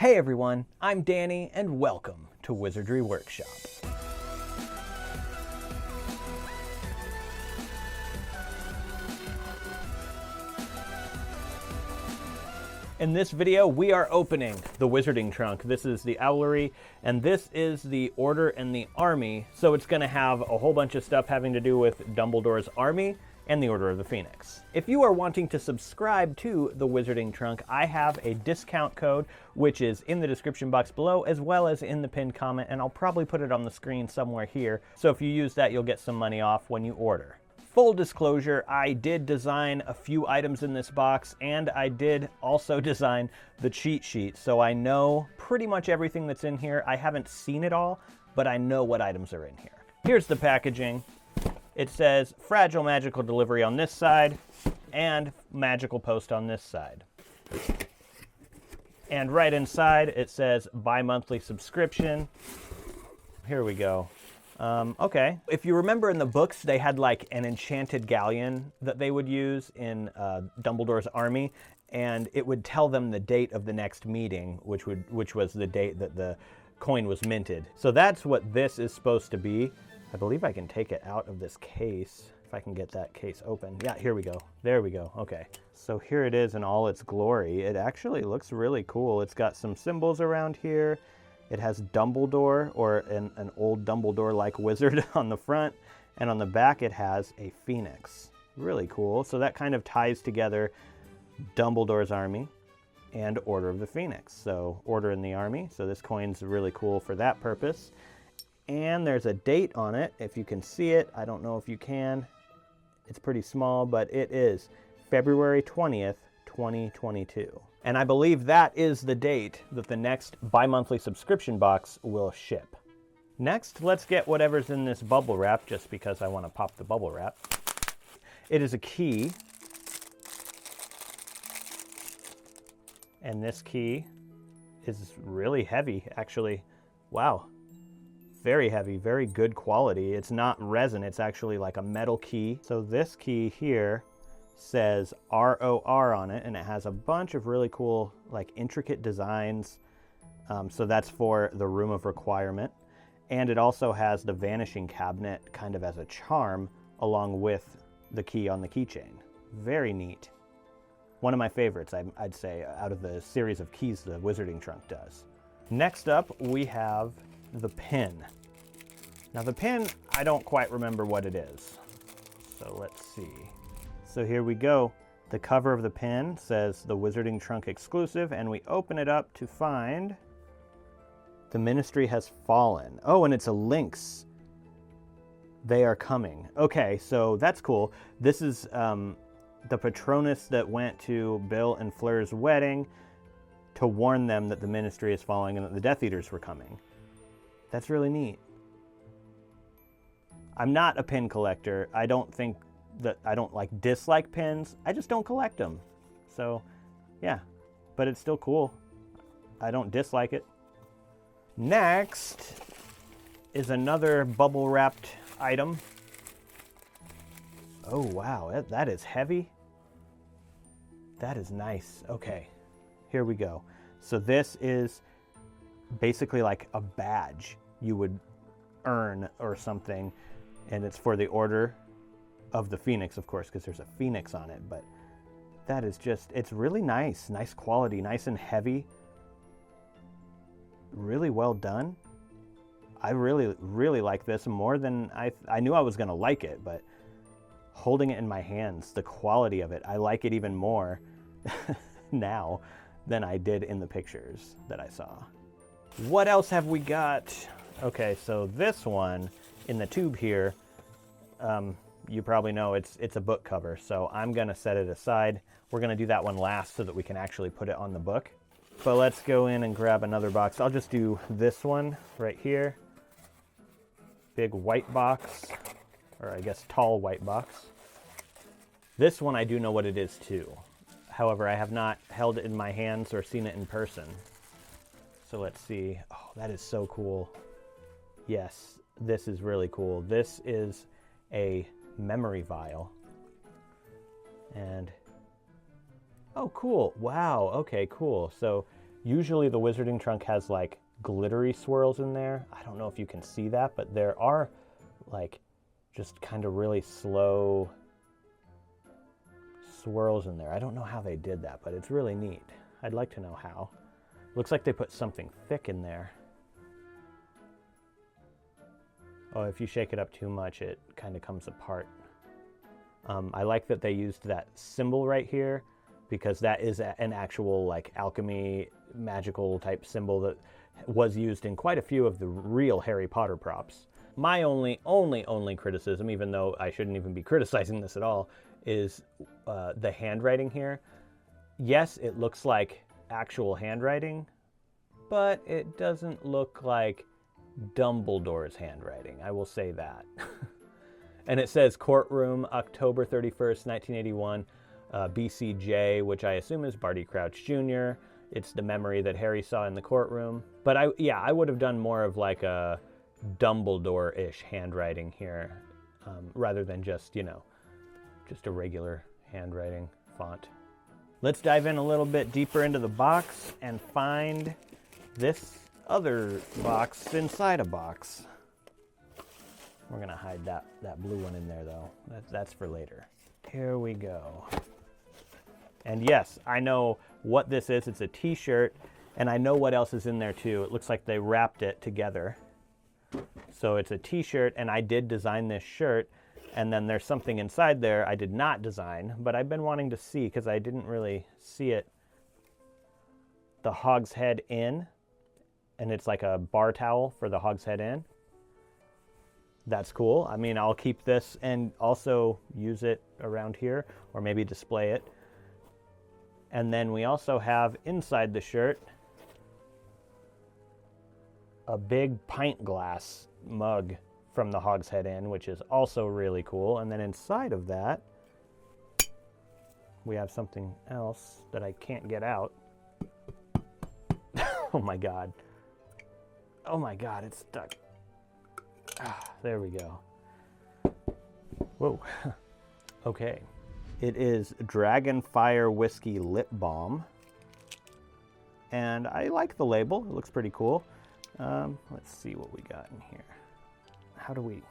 Hey everyone, I'm Danny and welcome to Wizardry Workshop. In this video, we are opening the Wizarding Trunk. This is the Owlery, and this is the Order and the Army, so it's going to have a whole bunch of stuff having to do with Dumbledore's Army and the Order of the Phoenix. If you are wanting to subscribe to the Wizarding Trunk, I have a discount code, which is in the description box below, as well as in the pinned comment, and I'll probably put it on the screen somewhere here. So if you use that, you'll get some money off when you order. Full disclosure, I did design a few items in this box, and I did also design the cheat sheet, so I know pretty much everything that's in here. I haven't seen it all, but I know what items are in here. Here's the packaging. It says Fragile Magical Delivery on this side, and Magical Post on this side. And right inside, it says bi-monthly subscription. Here we go. Okay. If you remember in the books, they had like an enchanted galleon that they would use in Dumbledore's army, and it would tell them the date of the next meeting, which was the date that the coin was minted. So that's what this is supposed to be. I believe I can take it out of this case, if I can get that case open. Yeah, here we go. There we go. Okay. So here it is in all its glory. It actually looks really cool. It's got some symbols around here. It has Dumbledore, or an old Dumbledore-like wizard on the front, and on the back it has a phoenix. Really cool. So that kind of ties together Dumbledore's army and Order of the Phoenix. So Order in the Army. So this coin's really cool for that purpose. And there's a date on it, if you can see it. I don't know if you can. It's pretty small, but it is February 20th, 2022. And I believe that is the date that the next bi-monthly subscription box will ship. Next, let's get whatever's in this bubble wrap, just because I want to pop the bubble wrap. It is a key. And this key is really heavy, actually. Wow. Very heavy, very good quality. It's not resin, it's actually like a metal key. So this key here says ROR on it, and it has a bunch of really cool, like intricate designs. So that's for the Room of Requirement. And it also has the Vanishing Cabinet kind of as a charm along with the key on the keychain. Very neat. One of my favorites, I'd say, out of the series of keys the Wizarding Trunk does. Next up, we have the pin. Now the pin, I don't quite remember what it is. So let's see. So here we go. The cover of the pin says the Wizarding Trunk exclusive, and we open it up to find the Ministry has fallen. Oh, and it's a Lynx. They are coming. Okay, so that's cool. This is the patronus that went to Bill and Fleur's wedding to warn them that the Ministry is falling and that the Death Eaters were coming. That's really neat. I'm not a pin collector. I don't dislike pins. I just don't collect them. So yeah, but it's still cool. I don't dislike it. Next is another bubble wrapped item. Oh wow, that is heavy. That is nice. Okay, here we go. So this is basically like a badge you would earn or something, and it's for the Order of the Phoenix, of course, because there's a phoenix on it. But that is just, it's really nice quality, nice and heavy, really well done. I really like this more than I knew I was gonna like it, but holding it in my hands, the quality of it, I like it even more now than I did in the pictures that I saw. What else have we got? Okay, so this one in the tube here, you probably know it's a book cover, so I'm gonna set it aside. We're gonna do that one last so that we can actually put it on the book. But let's go in and grab another box. I'll just do this one right here. Big white box, or I guess tall white box. This one I do know what it is too. However, I have not held it in my hands or seen it in person. So let's see. Oh, that is so cool. Yes, this is really cool. This is a memory vial. And, oh, cool. Wow. Okay, cool. So Usually the wizarding trunk has like glittery swirls in there. I don't know if you can see that, but there are like just kind of really slow swirls in there. I don't know how they did that, but it's really neat. I'd like to know how. Looks like they put something thick in there. Oh, if you shake it up too much, it kind of comes apart. I like that they used that symbol right here, because that is an actual like alchemy magical type symbol that was used in quite a few of the real Harry Potter props. My only criticism, even though I shouldn't even be criticizing this at all, is the handwriting here. Yes, it looks like actual handwriting, but it doesn't look like Dumbledore's handwriting. I will say that. And it says courtroom, October 31st, 1981, BCJ, which I assume is Barty Crouch Jr. It's the memory that Harry saw in the courtroom. But I would have done more of like a Dumbledore-ish handwriting here, rather than just, you know, just a regular handwriting font. Let's dive in a little bit deeper into the box and find this other box inside a box. We're gonna hide that blue one in there though. That's for later. Here we go. And yes, I know what this is. It's a t-shirt, and I know what else is in there too. It looks like they wrapped it together. So it's a t-shirt, and I did design this shirt, and then there's something inside there I did not design, but I've been wanting to see because I didn't really see it. The Hog's Head Inn, and it's like a bar towel for the Hog's Head Inn. That's cool. I mean, I'll keep this and also use it around here, or maybe display it. And then we also have inside the shirt a big pint glass mug from the Hog's Head Inn, which is also really cool. And then inside of that, we have something else that I can't get out. Oh my God. Oh my God, it's stuck. Ah, there we go. Whoa. Okay. It is Dragonfire Whiskey Lip Balm. And I like the label. It looks pretty cool. Let's see what we got in here. How do we...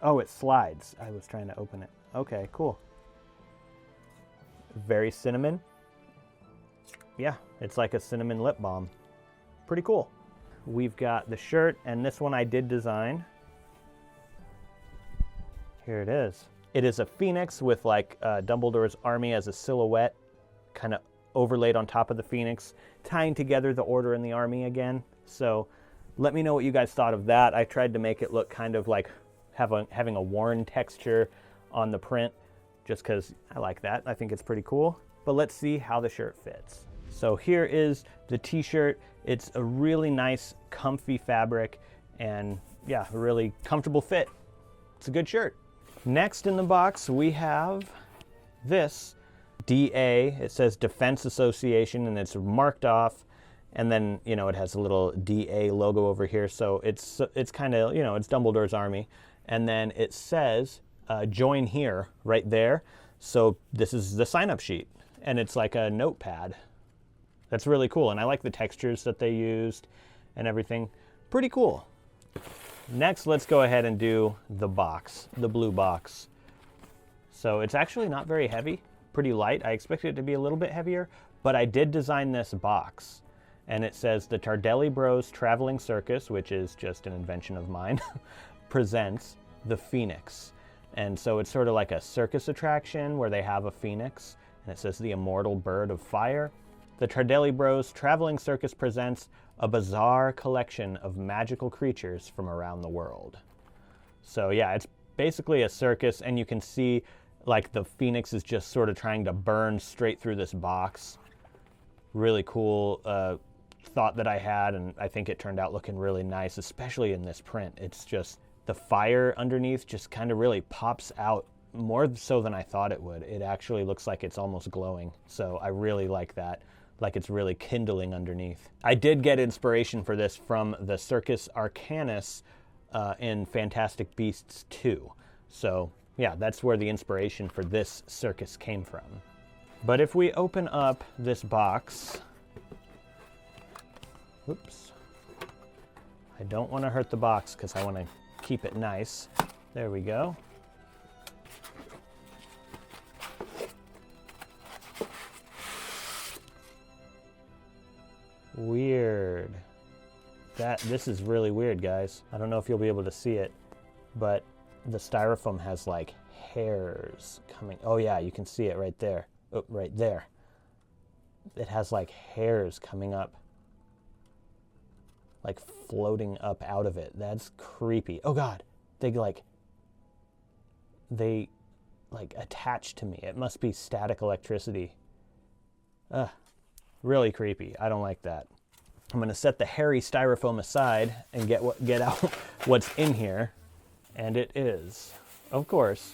Oh, it slides. I was trying to open it. Okay, cool. Very cinnamon. Yeah, it's like a cinnamon lip balm. Pretty cool. We've got the shirt, and this one I did design. Here it is. It is a phoenix with like Dumbledore's army as a silhouette, kind of overlaid on top of the phoenix, tying together the order and the army again. So let me know what you guys thought of that. I tried to make it look kind of like having a worn texture on the print, just because I like that. I think it's pretty cool. But let's see how the shirt fits. So here is the t-shirt. It's a really nice, comfy fabric, and yeah, a really comfortable fit. It's a good shirt. Next in the box, we have this DA. It says Defense Association, and it's marked off. And then, you know, it has a little DA logo over here. So it's kind of, you know, it's Dumbledore's army. And then it says, join here, right there. So this is the sign-up sheet. And it's like a notepad. That's really cool. And I like the textures that they used and everything. Pretty cool. Next, let's go ahead and do the box, the blue box. So it's actually not very heavy, pretty light. I expected it to be a little bit heavier, but I did design this box. And it says the Tardelli Bros Traveling Circus, which is just an invention of mine, presents the Phoenix. And so it's sort of like a circus attraction where they have a phoenix, and it says the immortal bird of fire. The Tardelli Bros Traveling Circus presents a bizarre collection of magical creatures from around the world. So yeah, it's basically a circus, and you can see like the phoenix is just sort of trying to burn straight through this box. Really cool thought that I had, and I think it turned out looking really nice, especially in this print. It's just the fire underneath just kind of really pops out more so than I thought it would. It actually looks like it's almost glowing. So I really like that. Like it's really kindling underneath. I did get inspiration for this from the Circus Arcanus in Fantastic Beasts 2. So yeah, that's where the inspiration for this circus came from. But if we open up this box, Oops. I don't want to hurt the box because I want to keep it nice. There we go. Weird. This is really weird, guys. I don't know if you'll be able to see it, but the styrofoam has like hairs coming. Oh yeah, you can see it right there. Oh, right there. It has like hairs coming up, like floating up out of it. That's creepy. Oh God, they attach to me. It must be static electricity. Ugh, really creepy. I don't like that. I'm gonna set the hairy styrofoam aside and get out what's in here. And it is, of course,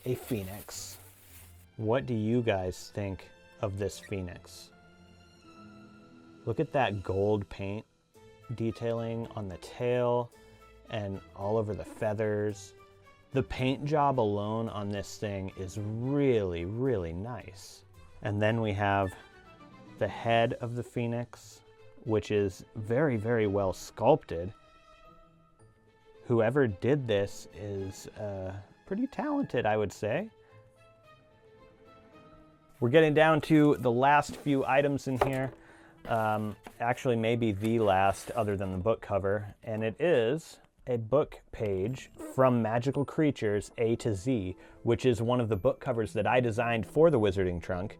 a phoenix. What do you guys think of this phoenix? Look at that gold paint detailing on the tail and all over the feathers. The paint job alone on this thing is really, really nice. And then we have the head of the phoenix, which is very, very well sculpted. Whoever did this is pretty talented, I would say. We're getting down to the last few items in here. Actually, maybe the last other than the book cover, and it is a book page from Magical Creatures A to Z, which is one of the book covers that I designed for the Wizarding Trunk.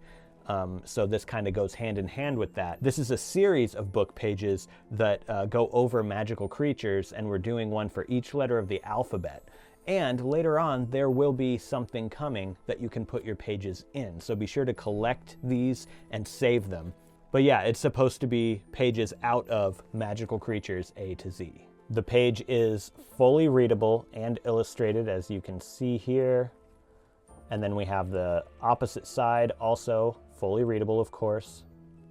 So this kind of goes hand in hand with that. This is a series of book pages that go over magical creatures, and we're doing one for each letter of the alphabet. And later on, there will be something coming that you can put your pages in. So be sure to collect these and save them. But yeah, it's supposed to be pages out of Magical Creatures A to Z. The page is fully readable and illustrated, as you can see here. And then we have the opposite side, also fully readable, of course.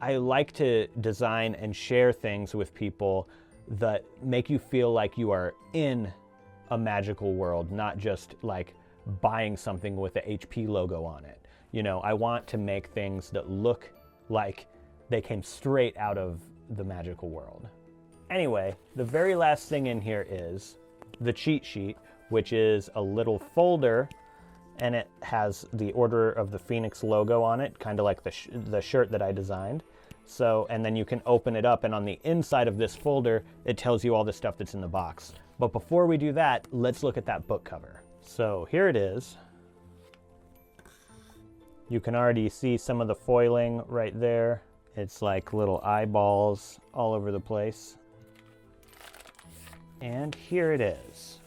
I like to design and share things with people that make you feel like you are in a magical world, not just like buying something with the HP logo on it. You know, I want to make things that look like they came straight out of the magical world. Anyway, the very last thing in here is the cheat sheet, which is a little folder, and it has the Order of the Phoenix logo on it, kind of like the shirt that I designed. So, and then you can open it up, and on the inside of this folder, it tells you all the stuff that's in the box. But before we do that, let's look at that book cover. So here it is. You can already see some of the foiling right there. It's like little eyeballs all over the place. And here it is.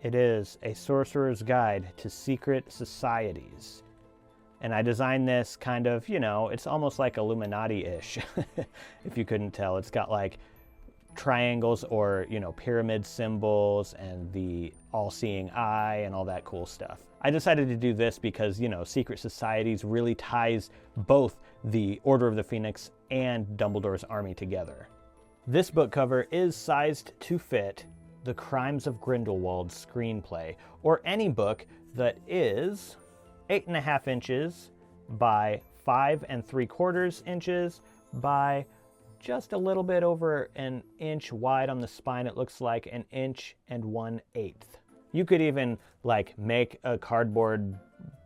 It is a Sorcerer's Guide to Secret Societies. And I designed this kind of, you know, it's almost like Illuminati-ish, if you couldn't tell. It's got like triangles or, you know, pyramid symbols and the all-seeing eye and all that cool stuff. I decided to do this because, you know, Secret Societies really ties both the Order of the Phoenix and Dumbledore's army together. This book cover is sized to fit the Crimes of Grindelwald screenplay, or any book that is 8.5 inches by 5 3/4 inches by just a little bit over an inch wide on the spine. It looks like 1 1/8 inches. You could even like make a cardboard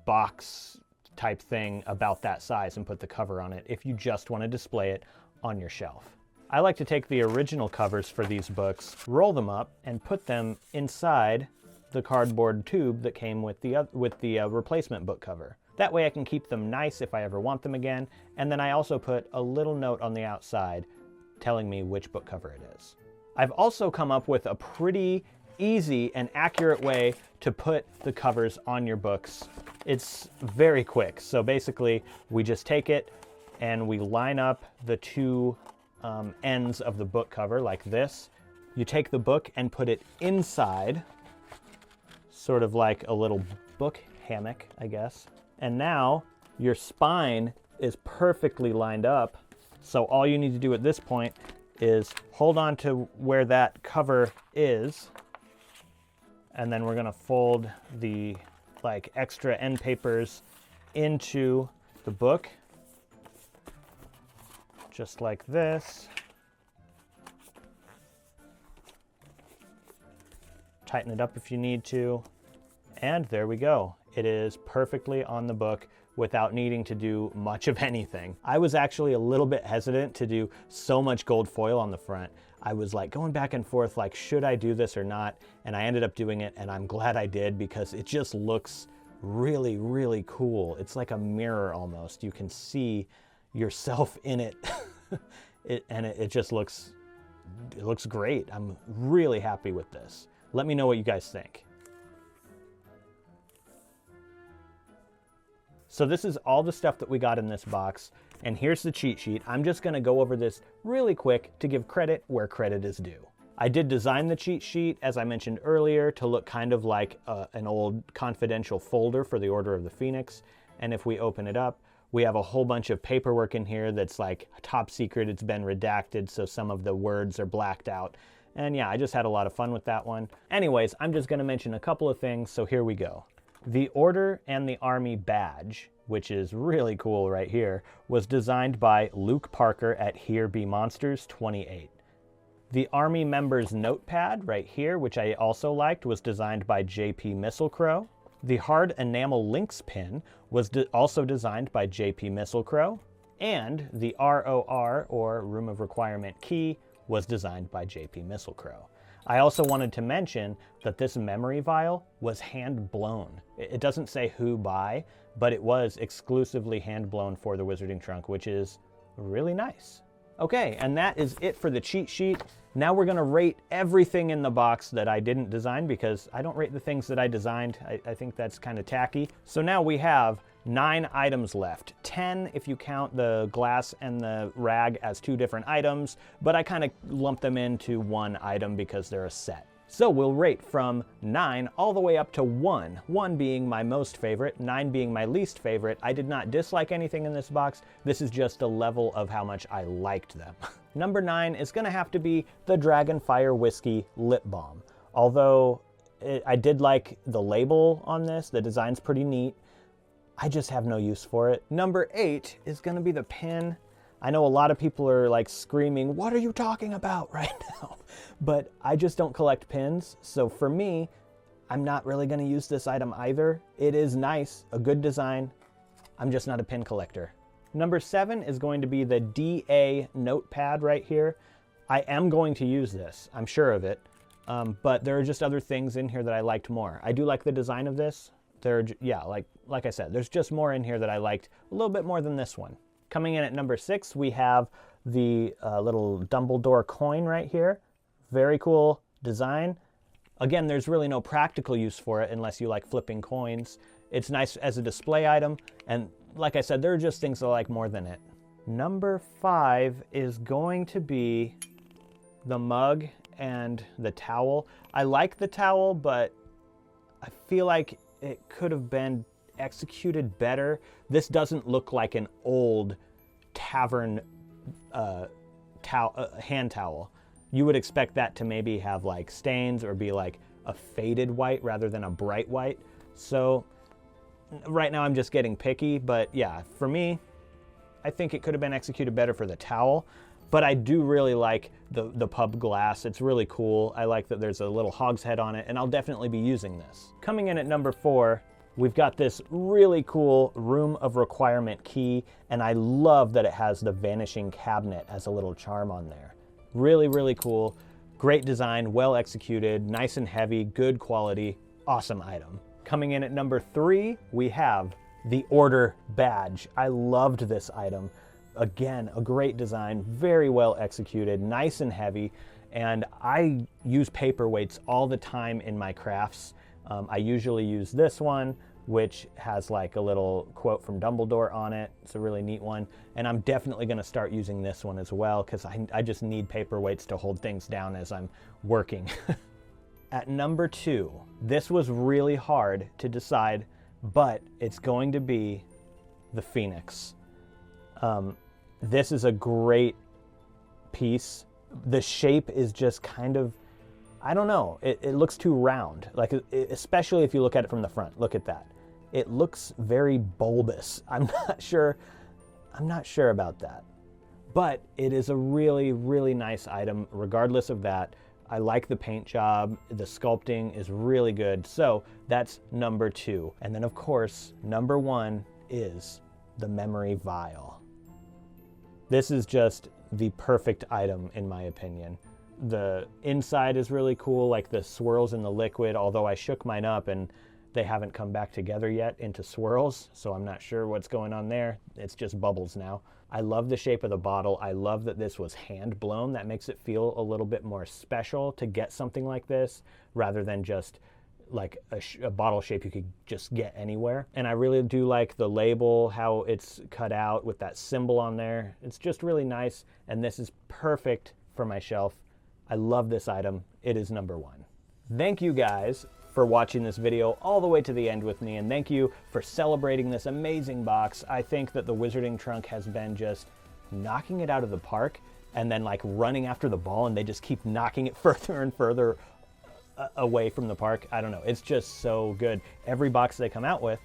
box type thing about that size and put the cover on it if you just want to display it on your shelf. I like to take the original covers for these books, roll them up, and put them inside the cardboard tube that came with the replacement book cover. That way I can keep them nice if I ever want them again, and then I also put a little note on the outside telling me which book cover it is. I've also come up with a pretty easy and accurate way to put the covers on your books. It's very quick. So basically, we just take it and we line up the two ends of the book cover like this. You take the book and put it inside, sort of like a little book hammock, I guess. And now your spine is perfectly lined up. So all you need to do at this point is hold on to where that cover is. And then we're gonna fold the like extra end papers into the book. just like this. Tighten it up if you need to. And there we go. It is perfectly on the book without needing to do much of anything. I was actually a little bit hesitant to do so much gold foil on the front. I was like going back and forth, like, should I do this or not? And I ended up doing it, and I'm glad I did because it just looks really, really cool. It's like a mirror almost. You can see yourself in it. It just looks, it looks great. I'm really happy with this. Let me know what you guys think. So this is all the stuff that we got in this box, and here's the cheat sheet. I'm just gonna go over this really quick to give credit where credit is due. I did design the cheat sheet, as I mentioned earlier, to look kind of like an old confidential folder for the Order of the Phoenix. And if we open it up, we have a whole bunch of paperwork in here that's like top secret. It's been redacted, so some of the words are blacked out. And yeah, I just had a lot of fun with that one. Anyways, I'm just gonna mention a couple of things, so here we go. The Order and the Army badge, which is really cool right here, was designed by Luke Parker at Here Be Monsters 28. The Army members notepad right here, which I also liked, was designed by JP Misselcrow. The hard enamel Lynx pin was also designed by JP Misselcrow. And the ROR, or Room of Requirement key, was designed by JP Misselcrow. I also wanted to mention that this memory vial was hand blown. It doesn't say who by, but it was exclusively hand blown for the Wizarding Trunk, which is really nice. Okay, and that is it for the cheat sheet. Now we're gonna rate everything in the box that I didn't design because I don't rate the things that I designed. I think that's kind of tacky. So now we have 9 items left. 10 if you count the glass and the rag as 2 different items, but I kind of lump them into one item because they're a set. So we'll rate from 9 all the way up to 1. 1 being my most favorite, 9 being my least favorite. I did not dislike anything in this box. This is just a level of how much I liked them. Number 9 is gonna have to be the Dragonfire Whiskey Lip Balm. Although I did like the label on this, the design's pretty neat. I just have no use for it. Number 8 is gonna be the pin. I know a lot of people are like screaming, what are you talking about right now? But I just don't collect pins. So for me, I'm not really gonna use this item either. It is nice, a good design. I'm just not a pin collector. Number 7 is going to be the DA notepad right here. I am going to use this, I'm sure of it. But there are just other things in here that I liked more. I do like the design of this. Yeah, like I said, there's just more in here that I liked a little bit more than this one. Coming in at number 6, we have the little Dumbledore coin right here. Very cool design. Again, there's really no practical use for it unless you like flipping coins. It's nice as a display item, and like I said, there are just things I like more than it. Number 5 is going to be the mug and the towel. I like the towel, but I feel like it could have been executed better. This doesn't look like an old tavern hand towel. You would expect that to maybe have like stains or be like a faded white rather than a bright white. So right now I'm just getting picky, but yeah, for me, I think it could have been executed better for the towel. But I do really like the pub glass. It's really cool. I like that there's a little hogshead on it, and I'll definitely be using this. Coming in at number 4, we've got this really cool Room of Requirement key, and I love that it has the vanishing cabinet as a little charm on there. Really, really cool. Great design, well executed, nice and heavy, good quality, awesome item. Coming in at number 3, we have the Order badge. I loved this item. Again, a great design, very well executed, nice and heavy, and I use paperweights all the time in my crafts. I usually use this one, which has like a little quote from Dumbledore on it. It's a really neat one, and I'm definitely going to start using this one as well because I just need paperweights to hold things down as I'm working. At number 2, this was really hard to decide, but it's going to be the Phoenix. This is a great piece. The shape is just kind of, I don't know, it looks too round, like especially if you look at it from the front. Look at that. It looks very bulbous. I'm not sure about that. But it is a really, really nice item regardless of that. I like the paint job. The sculpting is really good. So that's number 2. And then of course, number 1 is the memory vial. This is just the perfect item in my opinion. The inside is really cool, like the swirls in the liquid, although I shook mine up and they haven't come back together yet into swirls, so I'm not sure what's going on there. It's just bubbles now. I love the shape of the bottle. I love that this was hand blown. That makes it feel a little bit more special to get something like this rather than just like a bottle shape you could just get anywhere. And I really do like the label, how it's cut out with that symbol on there. It's just really nice, and this is perfect for my shelf. I love this item. It is number 1. Thank you guys for watching this video all the way to the end with me, and thank you for celebrating this amazing box. I think that the Wizarding trunk has been just knocking it out of the park, and then like running after the ball, and they just keep knocking it further and further away from the park. I don't know, it's just so good. Every box they come out with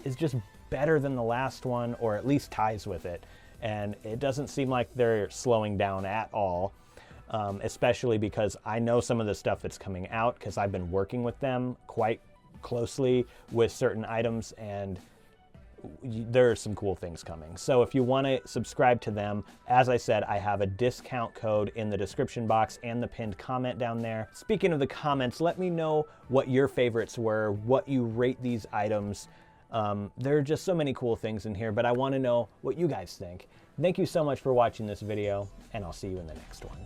is just better than the last one, or at least ties with it, and it doesn't seem like they're slowing down at all. Especially because I know some of the stuff that's coming out because I've been working with them quite closely with certain items, and there are some cool things coming. So if you want to subscribe to them, as I said, I have a discount code in the description box and the pinned comment down there. Speaking of the comments, let me know what your favorites were, what you rate these items. There are just so many cool things in here, but I want to know what you guys think. Thank you so much for watching this video, and I'll see you in the next one.